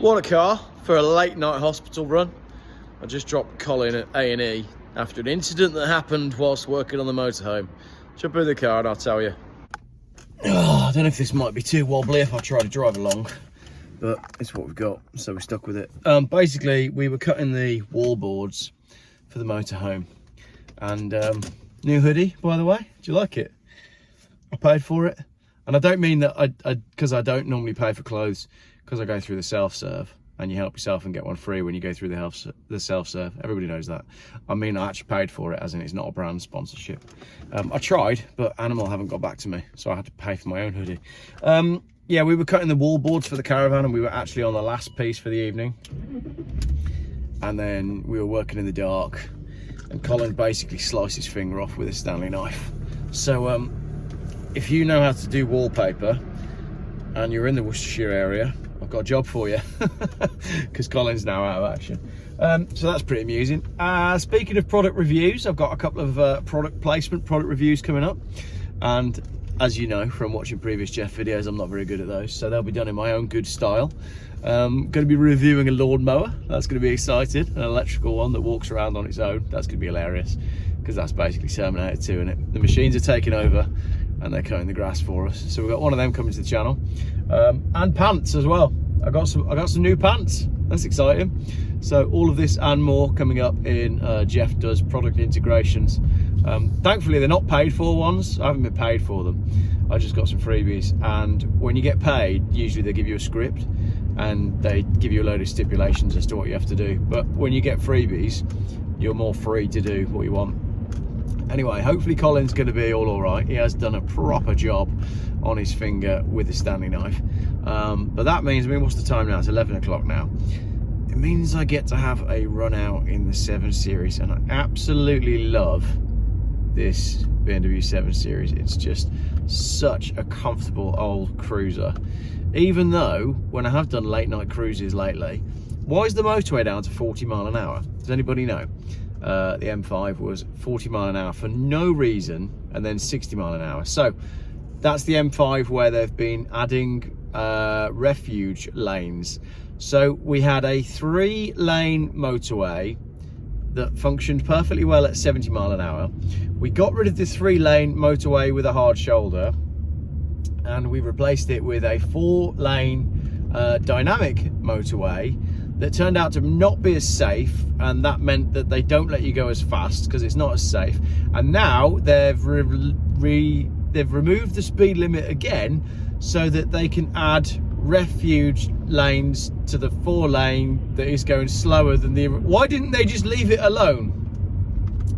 What a car for a late night hospital run. I just dropped Colin at A&E after an incident that happened whilst working on the motorhome. Jump in the car and I'll tell you. Oh, I don't know if this might be too wobbly if I try to drive along, but it's what we've got, so we're stuck with it. Basically, we were cutting the wall boards for the motorhome, and new hoodie, by the way. Do you like it? I paid for it, and I don't mean that because I don't normally pay for clothes, because I go through the self-serve, and you help yourself and get one free when you go through the self-serve. Everybody knows that. I mean, I actually paid for it, as in it's not a brand sponsorship. I tried, but Animal haven't got back to me, so I had to pay for my own hoodie. Yeah, we were cutting the wall boards for the caravan, and we were actually on the last piece for the evening. And then we were working in the dark, and Colin basically sliced his finger off with a Stanley knife. So if you know how to do wallpaper and you're in the Worcestershire area, I've got a job for you, because Colin's now out of action. So that's pretty amusing. Speaking of product reviews, I've got a couple of product reviews coming up, and as you know from watching previous Jeff videos, I'm not very good at those, so they'll be done in my own good style. Going to be reviewing a lawnmower. That's going to be exciting. An electrical one that walks around on its own. That's going to be hilarious, because that's basically Terminator 2 in it. The machines are taking over and they're cutting the grass for us. So we've got one of them coming to the channel, and pants as well. I got some new pants. That's exciting. So all of this and more coming up in Jeff Does Product Integrations. Thankfully they're not paid for ones. I haven't been paid for them. I just got some freebies, and when you get paid, usually they give you a script and they give you a load of stipulations as to what you have to do. But when you get freebies, you're more free to do what you want. Anyway, hopefully Colin's going to be all right. He has done a proper job on his finger with the Stanley knife. But that means, I mean, what's the time now? It's 11 o'clock now. It means I get to have a run out in the 7 Series, and I absolutely love this BMW 7 Series. It's just such a comfortable old cruiser. Even though, when I have done late night cruises lately, why is the motorway down to 40 mile an hour? Does anybody know? The M5 was 40 mile an hour for no reason, and then 60 mile an hour. So that's the M5 where they've been adding refuge lanes. So we had a 3-lane motorway that functioned perfectly well at 70 mile an hour. We got rid of the 3-lane motorway with a hard shoulder, and we replaced it with a 4-lane dynamic motorway that turned out to not be as safe, and that meant that they don't let you go as fast because it's not as safe. And now they've removed the speed limit again, so that they can add refuge lanes to the 4-lane that is going slower than the... Why didn't they just leave it alone?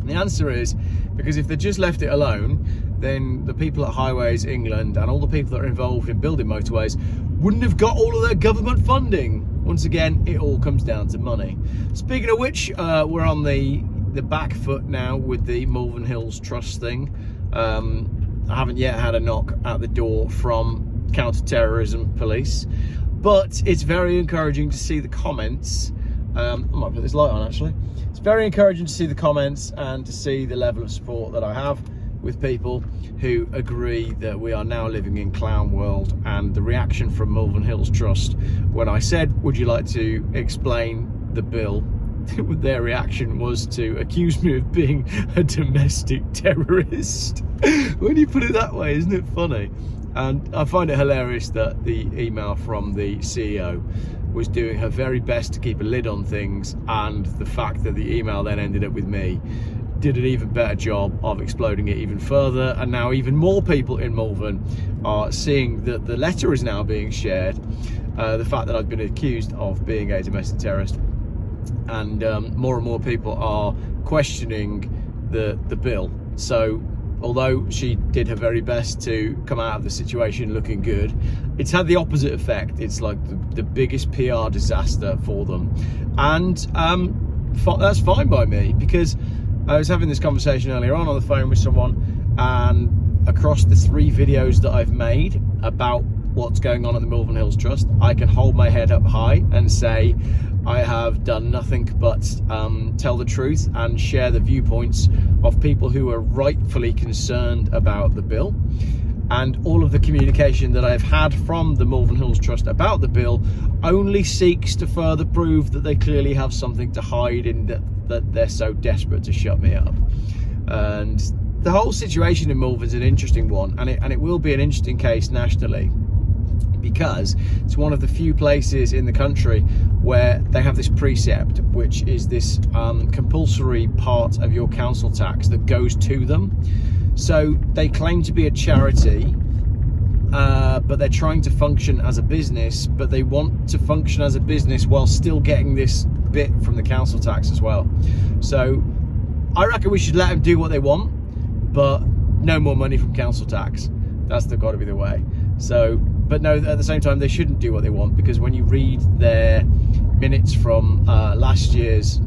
And the answer is because if they just left it alone, then the people at Highways England and all the people that are involved in building motorways wouldn't have got all of their government funding. Once again, it all comes down to money. Speaking of which, we're on the back foot now with the Malvern Hills Trust thing. I haven't yet had a knock at the door from counter-terrorism police, but it's very encouraging to see the comments. I might put this light on actually. It's very encouraging to see the comments and to see the level of support that I have with people who agree that we are now living in clown world. And the reaction from Malvern Hills Trust when I said, would you like to explain the bill, their reaction was to accuse me of being a domestic terrorist. When you put it that way, isn't it funny? And I find it hilarious that the email from the CEO was doing her very best to keep a lid on things, and the fact that the email then ended up with me did an even better job of exploding it even further. And now even more people in Malvern are seeing that the letter is now being shared, the fact that I've been accused of being a domestic terrorist, and more people are questioning the bill. So although she did her very best to come out of the situation looking good, it's had the opposite effect. It's like the biggest PR disaster for them. And that's fine by me, because I was having this conversation earlier on the phone with someone, and across the 3 videos that I've made about what's going on at the Malvern Hills Trust, I can hold my head up high and say I have done nothing but tell the truth and share the viewpoints of people who are rightfully concerned about the bill. and all of the communication that I've had from the Malvern Hills Trust about the bill only seeks to further prove that they clearly have something to hide in that they're so desperate to shut me up. And the whole situation in Malvern's an interesting one, and it will be an interesting case nationally, because it's one of the few places in the country where they have this precept, which is this compulsory part of your council tax that goes to them. So they claim to be a charity, but they're trying to function as a business, but they want to function as a business while still getting this bit from the council tax as well. So I reckon we should let them do what they want, but no more money from council tax. That's got to be the way. So, but no, at the same time, they shouldn't do what they want, because when you read their minutes from last year's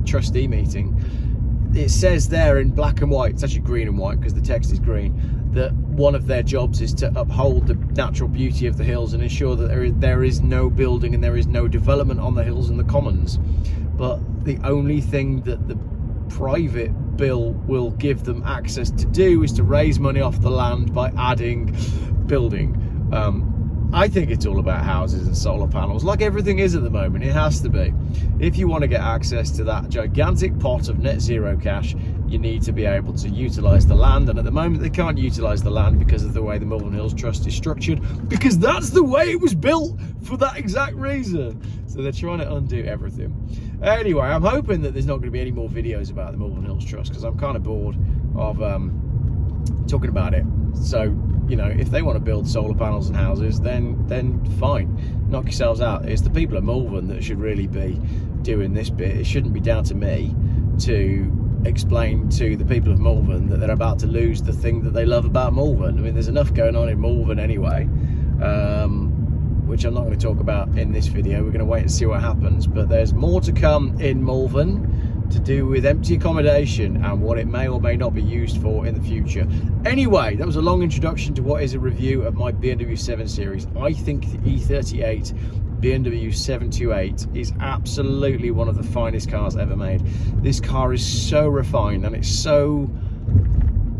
trustee meeting, it says there in black and white, it's actually green and white because the text is green, that one of their jobs is to uphold the natural beauty of the hills and ensure that there is no building and there is no development on the hills and the commons. But the only thing that the private bill will give them access to do is to raise money off the land by adding building. I think it's all about houses and solar panels, like everything is at the moment. It has to be. If you want to get access to that gigantic pot of net zero cash, you need to be able to utilise the land, and at the moment they can't utilise the land because of the way the Malvern Hills Trust is structured, because that's the way it was built for that exact reason. So they're trying to undo everything. Anyway, I'm hoping that there's not going to be any more videos about the Malvern Hills Trust, because I'm kind of bored of talking about it. So, you know, if they want to build solar panels and houses, then fine, knock yourselves out. It's the people of Malvern that should really be doing this bit. It shouldn't be down to me to explain to the people of Malvern that they're about to lose the thing that they love about Malvern. I mean, there's enough going on in Malvern anyway, which I'm not going to talk about in this video. We're going to wait and see what happens, but there's more to come in Malvern to do with empty accommodation and what it may or may not be used for in the future. Anyway, that was a long introduction to what is a review of my BMW 7 Series. I think the E38 BMW 728 is absolutely one of the finest cars ever made. This car is so refined and it's so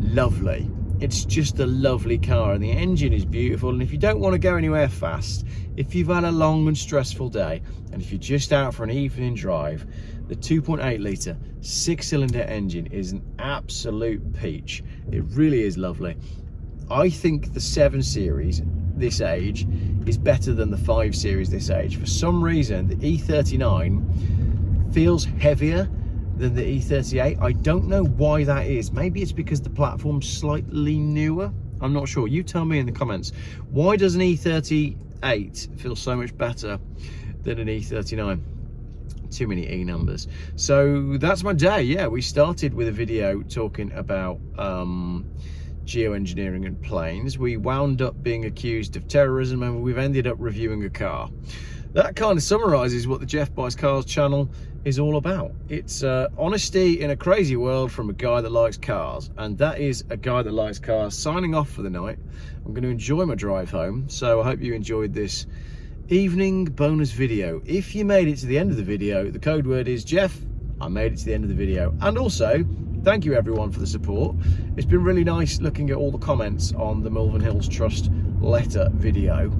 lovely. It's just a lovely car, and the engine is beautiful. And if you don't want to go anywhere fast, if you've had a long and stressful day, and if you're just out for an evening drive, the 2.8 litre 6-cylinder engine is an absolute peach. It really is lovely. I think the 7 Series this age is better than the 5 Series this age. For some reason, the E39 feels heavier than the E38. I don't know why that is. Maybe it's because the platform's slightly newer. I'm not sure. You tell me in the comments. Why does an E38 feel so much better than an E39? Too many E numbers. So that's my day. Yeah, we started with a video talking about geoengineering and planes. We wound up being accused of terrorism, and we've ended up reviewing a car. That kind of summarizes what the Jeff Buys Cars channel is all about. It's honesty in a crazy world from a guy that likes cars, and that is a guy that likes cars signing off for the night. I'm going to enjoy my drive home, so I hope you enjoyed this evening bonus video. If you made it to the end of the video, the code word is Jeff. I made it to the end of the video. And also, thank you everyone for the support. It's been really nice looking at all the comments on the Malvern Hills Trust letter video,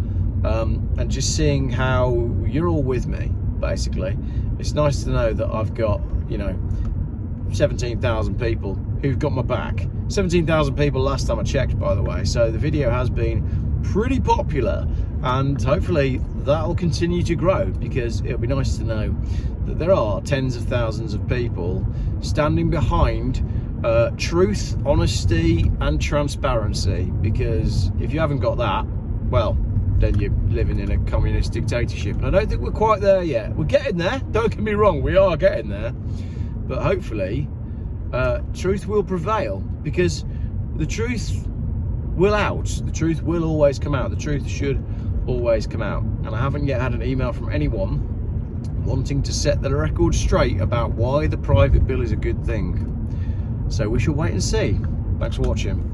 and just seeing how you're all with me, basically. It's nice to know that I've got, you know, 17,000 people who've got my back. 17,000 people last time I checked, by the way. So the video has been pretty popular, and hopefully that'll continue to grow, because it'll be nice to know that there are tens of thousands of people standing behind truth, honesty and transparency. Because if you haven't got that, well, then you're living in a communist dictatorship, and I don't think we're quite there yet. We're getting there, don't get me wrong, we are getting there, but hopefully truth will prevail, because the truth will out. The truth will always come out. The truth should always come out. And I haven't yet had an email from anyone wanting to set the record straight about why the private bill is a good thing. So we shall wait and see. Thanks for watching.